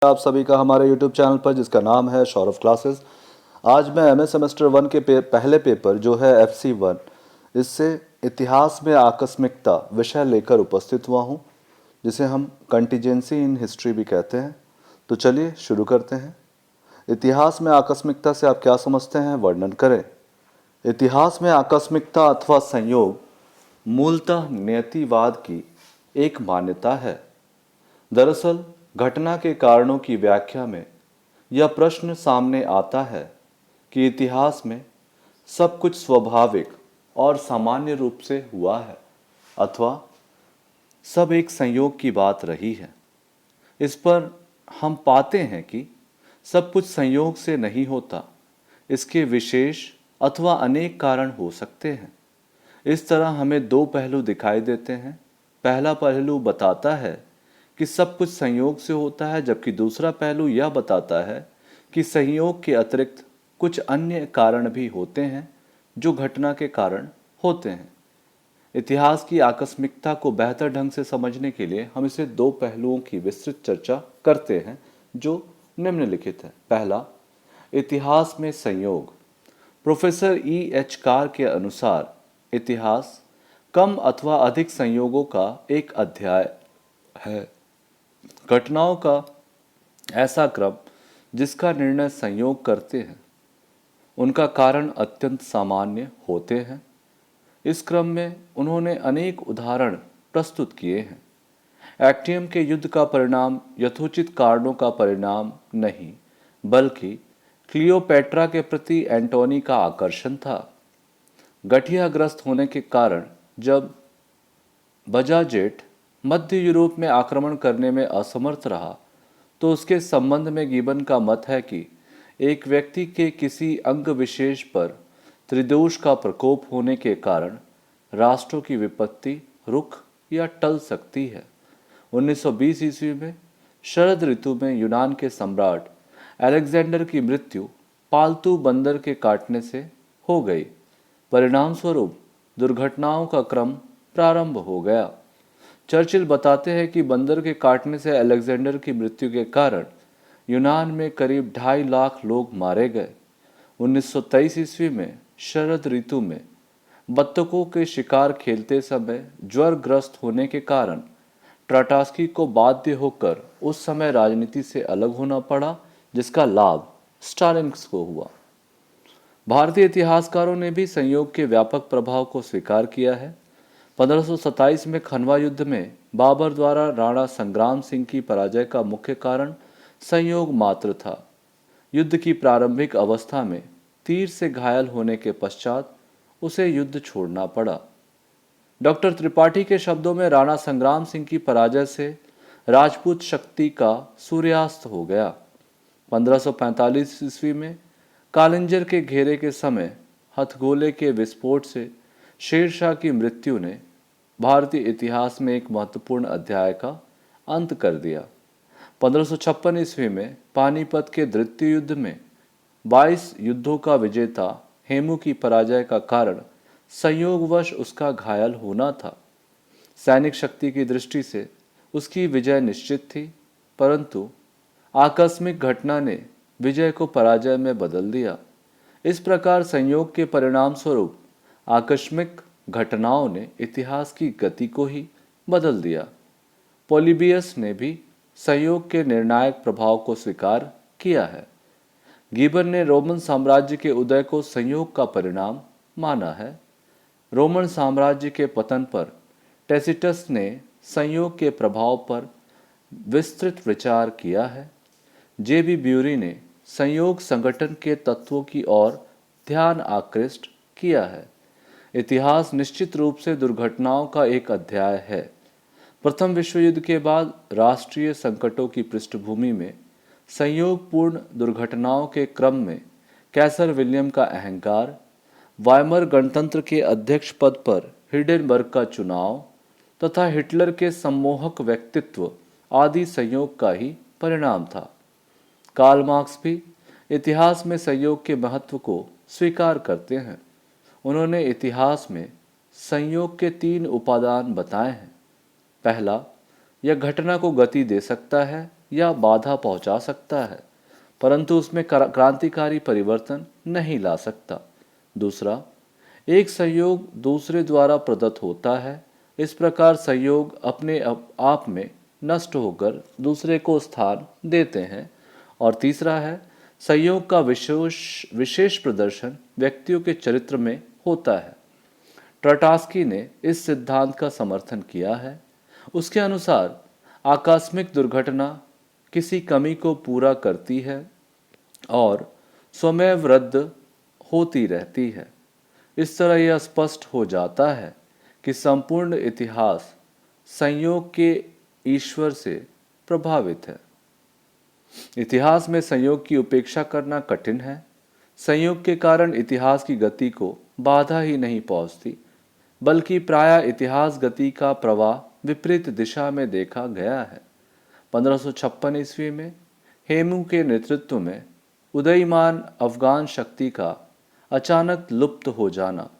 आप सभी का हमारे YouTube चैनल पर, जिसका नाम है सौरभ क्लासेस। आज मैं एमए सेमेस्टर 1 के पहले पेपर जो है FC1, इससे इतिहास में आकस्मिकता विषय लेकर उपस्थित हुआ हूँ, जिसे हम कंटीजेंसी इन हिस्ट्री भी कहते हैं। तो चलिए शुरू करते हैं। इतिहास में आकस्मिकता से आप क्या समझते हैं, वर्णन करें। इतिहास में आकस्मिकता अथवा संयोग मूलतः नियतिवाद की एक मान्यता है। दरअसल घटना के कारणों की व्याख्या में यह प्रश्न सामने आता है कि इतिहास में सब कुछ स्वाभाविक और सामान्य रूप से हुआ है अथवा सब एक संयोग की बात रही है। इस पर हम पाते हैं कि सब कुछ संयोग से नहीं होता, इसके विशेष अथवा अनेक कारण हो सकते हैं। इस तरह हमें दो पहलू दिखाई देते हैं। पहला पहलू बताता है कि सब कुछ संयोग से होता है, जबकि दूसरा पहलू यह बताता है कि संयोग के अतिरिक्त कुछ अन्य कारण भी होते हैं जो घटना के कारण होते हैं। इतिहास की आकस्मिकता को बेहतर ढंग से समझने के लिए हम इसे दो पहलुओं की विस्तृत चर्चा करते हैं, जो निम्नलिखित है। पहला, इतिहास में संयोग। Professor E.H. कार के अनुसार इतिहास कम अथवा अधिक संयोगों का एक अध्याय है। घटनाओं का ऐसा क्रम जिसका निर्णय संयोग करते हैं, उनका कारण अत्यंत सामान्य होते हैं। इस क्रम में उन्होंने अनेक उदाहरण प्रस्तुत किए हैं। एक्टियम के युद्ध का परिणाम यथोचित कारणों का परिणाम नहीं, बल्कि क्लियोपेट्रा के प्रति एंटोनी का आकर्षण था। गठियाग्रस्त होने के कारण जब बजाजेट मध्य यूरोप में आक्रमण करने में असमर्थ रहा, तो उसके संबंध में गिबन का मत है कि एक व्यक्ति के किसी अंग विशेष पर त्रिदोष का प्रकोप होने के कारण राष्ट्रों की विपत्ति रुक या टल सकती है। 1920 ईस्वी में शरद ऋतु में यूनान के सम्राट अलेक्जेंडर की मृत्यु पालतू बंदर के काटने से हो गई। परिणाम स्वरूप दुर्घटनाओं का क्रम प्रारंभ हो गया। चर्चिल बताते हैं कि बंदर के काटने से अलेक्जेंडर की मृत्यु के कारण यूनान में करीब 2.5 लाख लोग मारे गए। 1923 ईस्वी में शरद ऋतु में बत्तखों के शिकार खेलते समय ज्वरग्रस्त होने के कारण ट्राटास्की को बाध्य होकर उस समय राजनीति से अलग होना पड़ा, जिसका लाभ स्टालिन को हुआ। भारतीय इतिहासकारों ने भी संयोग के व्यापक प्रभाव को स्वीकार किया है। 1527 में खनवा युद्ध में बाबर द्वारा राणा संग्राम सिंह की पराजय का मुख्य कारण संयोग मात्र था। युद्ध की प्रारंभिक अवस्था में तीर से घायल होने के पश्चात उसे युद्ध छोड़ना पड़ा। डॉक्टर त्रिपाठी के शब्दों में राणा संग्राम सिंह की पराजय से राजपूत शक्ति का सूर्यास्त हो गया। 1545 ईस्वी में कालिंजर के घेरे के समय हथगोले के विस्फोट से शेरशाह की मृत्यु ने भारतीय इतिहास में एक महत्वपूर्ण अध्याय का अंत कर दिया। 1556 ईस्वी में पानीपत के द्वितीय युद्ध में 22 युद्धों का विजेता हेमू की पराजय का कारण संयोगवश उसका घायल होना था। सैनिक शक्ति की दृष्टि से उसकी विजय निश्चित थी, परंतु आकस्मिक घटना ने विजय को पराजय में बदल दिया। इस प्रकार संयोग के परिणाम स्वरूप आकस्मिक घटनाओं ने इतिहास की गति को ही बदल दिया। पोलिबियस ने भी संयोग के निर्णायक प्रभाव को स्वीकार किया है। गिबन ने रोमन साम्राज्य के उदय को संयोग का परिणाम माना है। रोमन साम्राज्य के पतन पर टेसिटस ने संयोग के प्रभाव पर विस्तृत विचार किया है। J.B. ब्यूरी ने संयोग संगठन के तत्वों की ओर ध्यान आकृष्ट किया है। इतिहास निश्चित रूप से दुर्घटनाओं का एक अध्याय है। प्रथम विश्व युद्ध के बाद राष्ट्रीय संकटों की पृष्ठभूमि में संयोगपूर्ण दुर्घटनाओं के क्रम में कैसर विलियम का अहंकार, वाइमर गणतंत्र के अध्यक्ष पद पर हिंडेनबर्ग का चुनाव तथा हिटलर के सम्मोहक व्यक्तित्व आदि संयोग का ही परिणाम था। कार्ल मार्क्स भी इतिहास में संयोग के महत्व को स्वीकार करते हैं। उन्होंने इतिहास में संयोग के 3 उपादान बताए हैं। पहला, यह घटना को गति दे सकता है, या बाधा पहुंचा सकता है, परंतु उसमें क्रांतिकारी परिवर्तन नहीं ला सकता। दूसरा, एक संयोग दूसरे द्वारा प्रदत्त होता है, इस प्रकार संयोग अपने आप में नष्ट होकर दूसरे को स्थान देते हैं। और तीसरा है, संयोग का विशेष प्रदर्शन व्यक्तियों के चरित्र में होता है। ट्रटास्की ने इस सिद्धांत का समर्थन किया है। उसके अनुसार आकस्मिक दुर्घटना किसी कमी को पूरा करती है और स्वयं रद्द होती रहती है। इस तरह यह स्पष्ट हो जाता है कि संपूर्ण इतिहास संयोग के ईश्वर से प्रभावित है। इतिहास में संयोग की उपेक्षा करना कठिन है। संयोग के कारण इतिहास की गति को बाधा ही नहीं पहुंचती, बल्कि प्रायः इतिहास गति का प्रवाह विपरीत दिशा में देखा गया है। 1556 ईस्वी में हेमू के नेतृत्व में उदयमान अफगान शक्ति का अचानक लुप्त हो जाना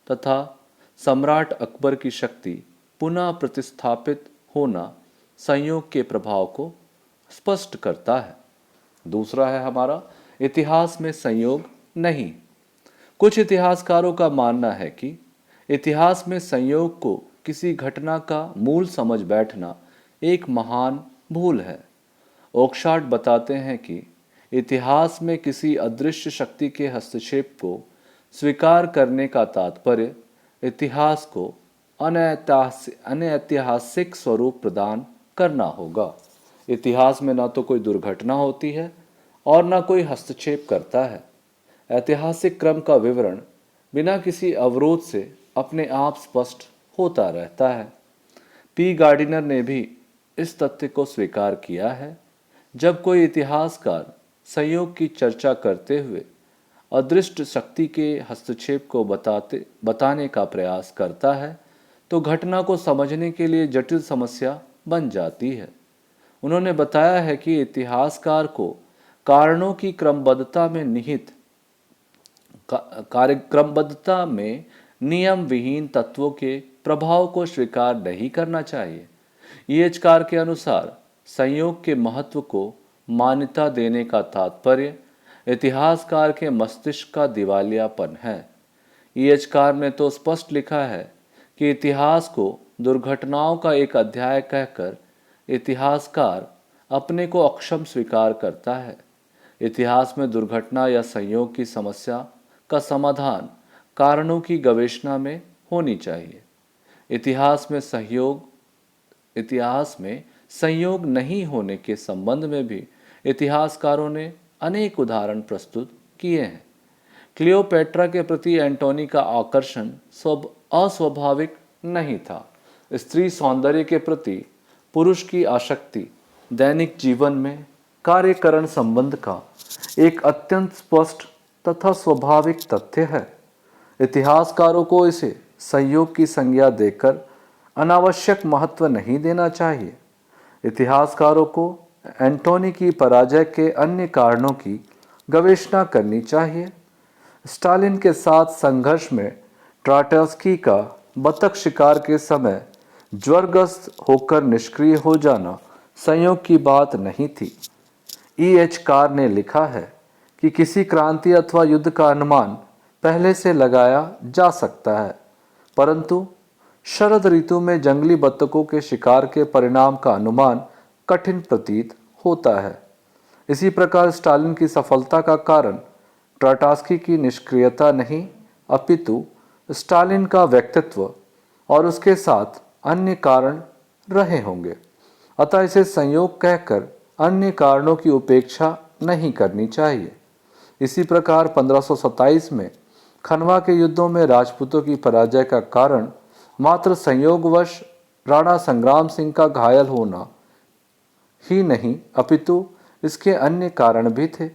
तथा सम्राट अकबर की शक्ति पुनः प्रतिस्थापित होना संयोग के प्रभाव को स्पष्ट करता है। दूसरा है हमारा, इतिहास में संयोग नहीं। कुछ इतिहासकारों का मानना है कि इतिहास में संयोग को किसी घटना का मूल समझ बैठना एक महान भूल है। ओकशाट बताते हैं कि इतिहास में किसी अदृश्य शक्ति के हस्तक्षेप को स्वीकार करने का तात्पर्य इतिहास को अनैतिहासिक स्वरूप प्रदान करना होगा। इतिहास में ना तो कोई दुर्घटना होती है और ना कोई हस्तक्षेप करता है। ऐतिहासिक क्रम का विवरण बिना किसी अवरोध से अपने आप स्पष्ट होता रहता है। पी गार्डिनर ने भी इस तथ्य को स्वीकार किया है। जब कोई इतिहासकार संयोग की चर्चा करते हुए अदृष्ट शक्ति के हस्तक्षेप को बताने का प्रयास करता है तो घटना को समझने के लिए जटिल समस्या बन जाती है। उन्होंने बताया है कि इतिहासकार को कारणों की क्रमबद्धता में निहित कार्यक्रमबद्धता में नियम विहीन तत्वों के प्रभाव को स्वीकार नहीं करना चाहिए। ईएचकार के अनुसार संयोग के महत्व को मान्यता देने का तात्पर्य इतिहासकार के मस्तिष्क का दिवालियापन है। ईएचकार ने तो स्पष्ट लिखा है कि इतिहास को दुर्घटनाओं का एक अध्याय कहकर इतिहासकार अपने को अक्षम स्वीकार करता है। इतिहास में दुर्घटना या संयोग की समस्या का समाधान कारणों की गवेषणा में होनी चाहिए। इतिहास में संयोग नहीं होने के संबंध में भी इतिहासकारों ने अनेक उदाहरण प्रस्तुत किए हैं। क्लियोपेट्रा के प्रति एंटोनी का आकर्षण अस्वाभाविक नहीं था। स्त्री सौंदर्य के प्रति पुरुष की आसक्ति दैनिक जीवन में कार्यकरण संबंध का एक अत्यंत स्पष्ट तथा स्वाभाविक तथ्य है। इतिहासकारों को इसे संयोग की संज्ञा देकर अनावश्यक महत्व नहीं देना चाहिए। इतिहासकारों को एंटोनी की पराजय के अन्य कारणों की गवेषणा करनी चाहिए। स्टालिन के साथ संघर्ष में ट्राटस्की का बतख शिकार के समय ज्वरग्रस्त होकर निष्क्रिय हो जाना संयोग की बात नहीं थी। ईएचकार ने लिखा है कि किसी क्रांति अथवा युद्ध का अनुमान पहले से लगाया जा सकता है, परंतु शरद ऋतु में जंगली बत्तखों के शिकार के परिणाम का अनुमान कठिन प्रतीत होता है। इसी प्रकार स्टालिन की सफलता का कारण ट्राटस्की की निष्क्रियता नहीं, अपितु स्टालिन का व्यक्तित्व और उसके साथ अन्य कारण रहे होंगे। अतः इसे संयोग कहकर अन्य कारणों की उपेक्षा नहीं करनी चाहिए। इसी प्रकार 1527 में खनवा के युद्धों में राजपूतों की पराजय का कारण मात्र संयोगवश राणा संग्राम सिंह का घायल होना ही नहीं, अपितु इसके अन्य कारण भी थे।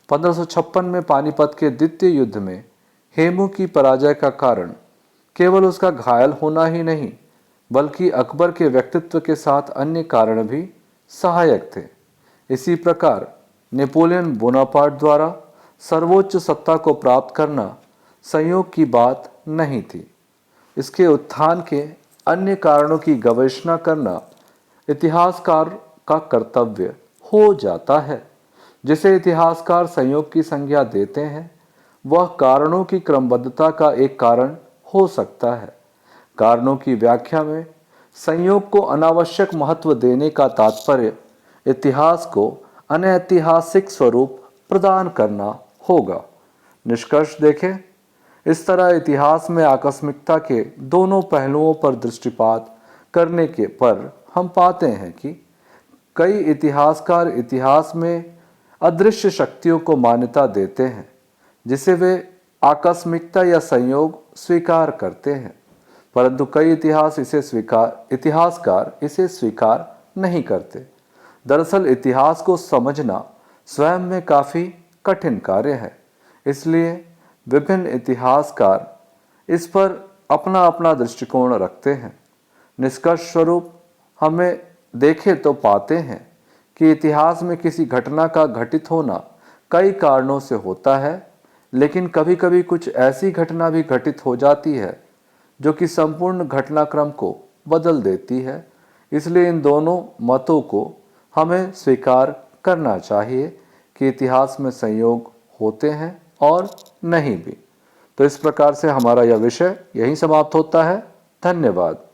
1556 में पानीपत के द्वितीय युद्ध में हेमू की पराजय का कारण केवल उसका घायल होना ही नहीं, बल्कि अकबर के व्यक्तित्व के साथ अन्य कारण भी सहायक थे। इसी प्रकार नेपोलियन बोनापार्ट द्वारा सर्वोच्च सत्ता को प्राप्त करना संयोग की बात नहीं थी। इसके उत्थान के अन्य कारणों की गवेषणा करना इतिहासकार का कर्तव्य हो जाता है। जिसे इतिहासकार संयोग की संज्ञा देते हैं वह कारणों की क्रमबद्धता का एक कारण हो सकता है। कारणों की व्याख्या में संयोग को अनावश्यक महत्व देने का तात्पर्य इतिहास को अनैतिहासिक स्वरूप प्रदान करना होगा। निष्कर्ष देखें, इस तरह इतिहास में आकस्मिकता के दोनों पहलुओं पर दृष्टिपात करने के पर हम पाते हैं कि कई इतिहासकार इतिहास में अदृश्य शक्तियों को मान्यता देते हैं जिसे वे आकस्मिकता या संयोग स्वीकार करते हैं, परंतु कई इतिहासकार इसे स्वीकार नहीं करते। दरअसल इतिहास को समझना स्वयं में काफी कठिन कार्य है, इसलिए विभिन्न इतिहासकार इस पर अपना अपना दृष्टिकोण रखते हैं। निष्कर्ष स्वरूप हमें देखें तो पाते हैं कि इतिहास में किसी घटना का घटित होना कई कारणों से होता है, लेकिन कभी कभी कुछ ऐसी घटना भी घटित हो जाती है जो कि संपूर्ण घटनाक्रम को बदल देती है। इसलिए इन दोनों मतों को हमें स्वीकार करना चाहिए कि इतिहास में संयोग होते हैं और नहीं भी। तो इस प्रकार से हमारा यह विषय यहीं समाप्त होता है। धन्यवाद।